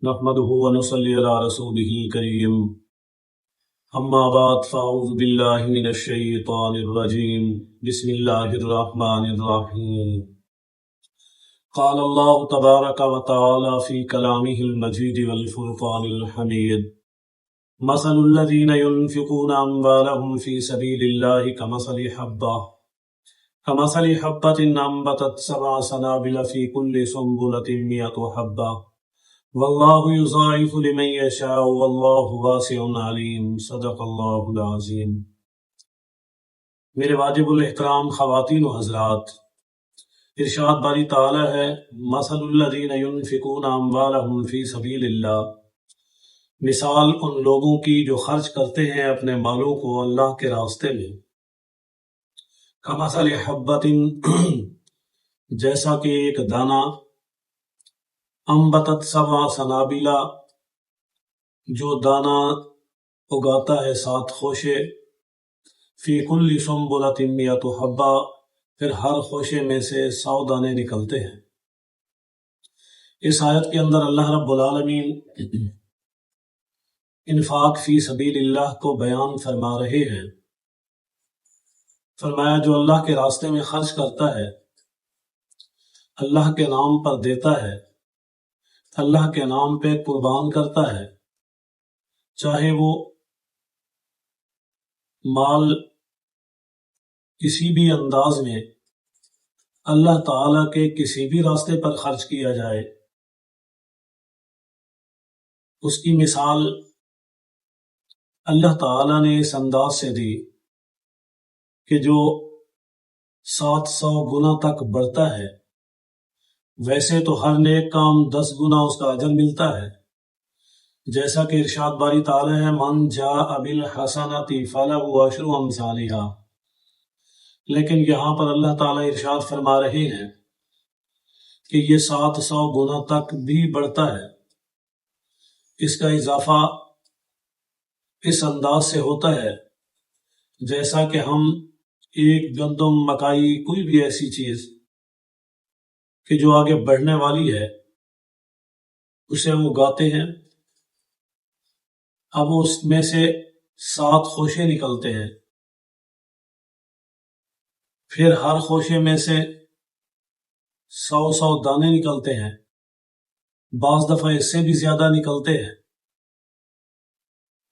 نحمده ونصلي على رسوله الكريم اما بعد فاعوذ بالله من الشيطان الرجيم بسم الله الرحمن الرحيم قال الله تبارك وتعالى في كلامه المجيد والفرقان الحميد مثل الذين ينفقون أموالهم في سبيل الله كمثل حبة أنبتت 7 سنابل في كل سنبلة 100 حبة واللہ یضاعف لمن یشاء واللہ واسع علیم صدق اللہ العظیم۔ میرے واجب الاحترام خواتین و حضرات، ارشاد باری تعالی ہے مثل الذین ينفقون اموالهم فی سبیل اللہ، مثال ان لوگوں کی جو خرچ کرتے ہیں اپنے مالوں کو اللہ کے راستے میں، کمثل حبۃ جیسا کہ ایک دانہ، انبتت 7 سنابلا جو دانہ اگاتا ہے 7 خوشے، فی کل سنبلۃ 100 حبہ پھر ہر خوشے میں سے 100 دانے نکلتے ہیں۔ اس آیت کے اندر اللہ رب العالمین انفاق فی سبیل اللہ کو بیان فرما رہے ہیں۔ فرمایا جو اللہ کے راستے میں خرچ کرتا ہے، اللہ کے نام پر دیتا ہے، اللہ کے نام پہ قربان کرتا ہے، چاہے وہ مال کسی بھی انداز میں اللہ تعالیٰ کے کسی بھی راستے پر خرچ کیا جائے، اس کی مثال اللہ تعالیٰ نے اس انداز سے دی کہ جو 700 گنا تک بڑھتا ہے، ویسے تو ہر نیک کام 10 گنا اس کا اجر ملتا ہے، جیسا کہ ارشاد باری تعالی ہے من جاء بالحسنۃ فلہ عشر امثالھا، لیکن یہاں پر اللہ تعالی ارشاد فرما رہے ہیں کہ یہ 700 گنا تک بھی بڑھتا ہے۔ اس کا اضافہ اس انداز سے ہوتا ہے جیسا کہ ہم ایک گندم، مکائی، کوئی بھی ایسی چیز کہ جو آگے بڑھنے والی ہے اسے ہم اگاتے ہیں، اب اس میں سے 7 خوشے نکلتے ہیں، پھر ہر خوشے میں سے 100 دانے نکلتے ہیں، بعض دفعہ اس سے بھی زیادہ نکلتے ہیں۔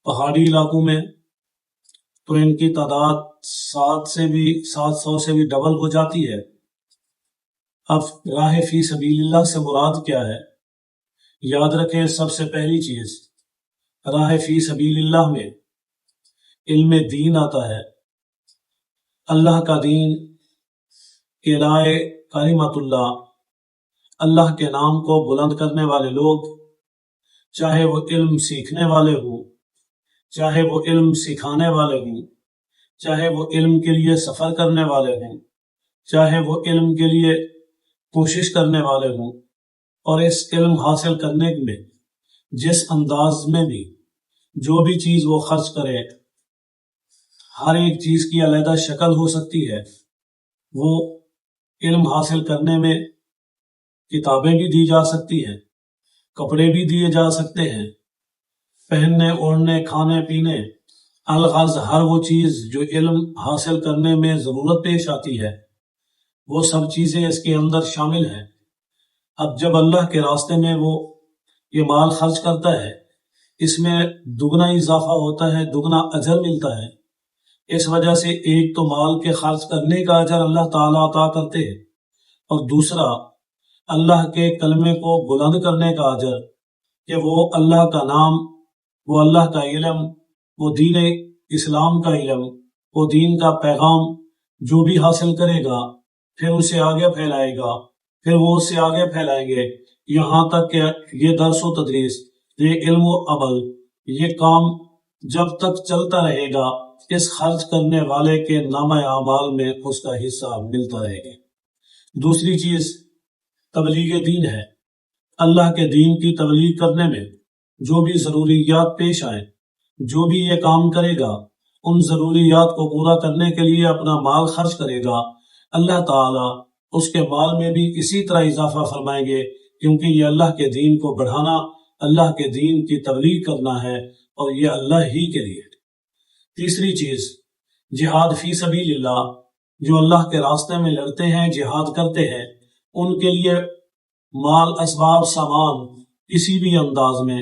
پہاڑی علاقوں میں تو ان کی تعداد 700 سے بھی ڈبل ہو جاتی ہے۔ اب راہ فی سبیل اللہ سے مراد کیا ہے؟ یاد رکھیں، سب سے پہلی چیز راہ فی سبیل اللہ میں علم دین آتا ہے، اللہ کا دین، اعلاء کلمۃ اللہ، اللہ کے نام کو بلند کرنے والے لوگ، چاہے وہ علم سیکھنے والے ہوں، چاہے وہ علم سکھانے والے ہوں، چاہے وہ علم کے لیے سفر کرنے والے ہوں، چاہے وہ علم کے لیے کوشش کرنے والے ہوں، اور اس علم حاصل کرنے میں جس انداز میں بھی جو بھی چیز وہ خرچ کرے، ہر ایک چیز کی علیحدہ شکل ہو سکتی ہے۔ وہ علم حاصل کرنے میں کتابیں بھی دی جا سکتی ہیں، کپڑے بھی دیے جا سکتے ہیں، پہننے، اوڑھنے، کھانے پینے، الغرض ہر وہ چیز جو علم حاصل کرنے میں ضرورت پیش آتی ہے، وہ سب چیزیں اس کے اندر شامل ہیں۔ اب جب اللہ کے راستے میں وہ یہ مال خرچ کرتا ہے، اس میں دگنا اضافہ ہوتا ہے، دگنا اجر ملتا ہے۔ اس وجہ سے ایک تو مال کے خرچ کرنے کا اجر اللہ تعالیٰ عطا کرتے ہیں، اور دوسرا اللہ کے کلمے کو بلند کرنے کا اجر، کہ وہ اللہ کا نام، وہ اللہ کا علم، وہ دین اسلام کا علم، وہ دین کا پیغام جو بھی حاصل کرے گا پھر اسے آگے پھیلائے گا، پھر وہ اسے آگے پھیلائیں گے، یہاں تک کہ یہ درس و تدریس، یہ علم و عمل، یہ کام جب تک چلتا رہے گا، اس خرچ کرنے والے کے نامہ اعمال میں اس کا حصہ ملتا رہے گا۔ دوسری چیز تبلیغ دین ہے۔ اللہ کے دین کی تبلیغ کرنے میں جو بھی ضروریات پیش آئیں، جو بھی یہ کام کرے گا، ان ضروریات کو پورا کرنے کے لیے اپنا مال خرچ کرے گا، اللہ تعالیٰ اس کے مال میں بھی اسی طرح اضافہ فرمائیں گے، کیونکہ یہ اللہ کے دین کو بڑھانا، اللہ کے دین کی تبلیغ کرنا ہے، اور یہ اللہ ہی کے لیے۔ تیسری چیز، جہاد فی سبیل اللہ، جو اللہ کے راستے میں لڑتے ہیں، جہاد کرتے ہیں، ان کے لیے مال، اسباب، سامان، کسی بھی انداز میں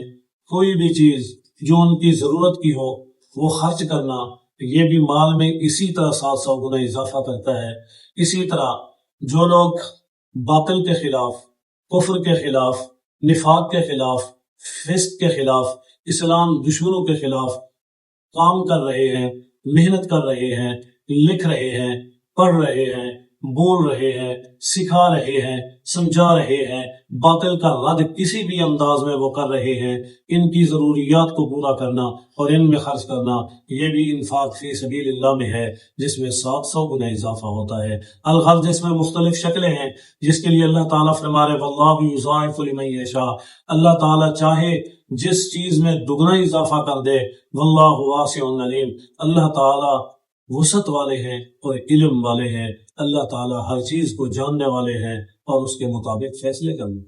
کوئی بھی چیز جو ان کی ضرورت کی ہو وہ خرچ کرنا، یہ بھی مال میں اسی طرح 700 گنا اضافہ کرتا ہے۔ اسی طرح جو لوگ باطل کے خلاف، کفر کے خلاف، نفاق کے خلاف، فسق کے خلاف، اسلام دشمنوں کے خلاف کام کر رہے ہیں، محنت کر رہے ہیں، لکھ رہے ہیں، پڑھ رہے ہیں، بول رہے ہیں، سکھا رہے ہیں، سمجھا رہے ہیں، باطل کا رد کسی بھی انداز میں وہ کر رہے ہیں، ان کی ضروریات کو پورا کرنا اور ان میں خرچ کرنا، یہ بھی انفاق فی سبیل اللہ میں ہے، جس میں 700 گنا اضافہ ہوتا ہے۔ الغرض اس میں مختلف شکلیں ہیں، جس کے لیے اللہ تعالیٰ فرما رہے واللہ یضاعف لمن یشاء، اللہ تعالیٰ چاہے جس چیز میں دگنا اضافہ کر دے، واللہ واسع علیم، اللہ تعالیٰ وسعت والے ہیں اور علم والے ہیں، اللہ تعالیٰ ہر چیز کو جاننے والے ہیں اور اس کے مطابق فیصلے کرنے۔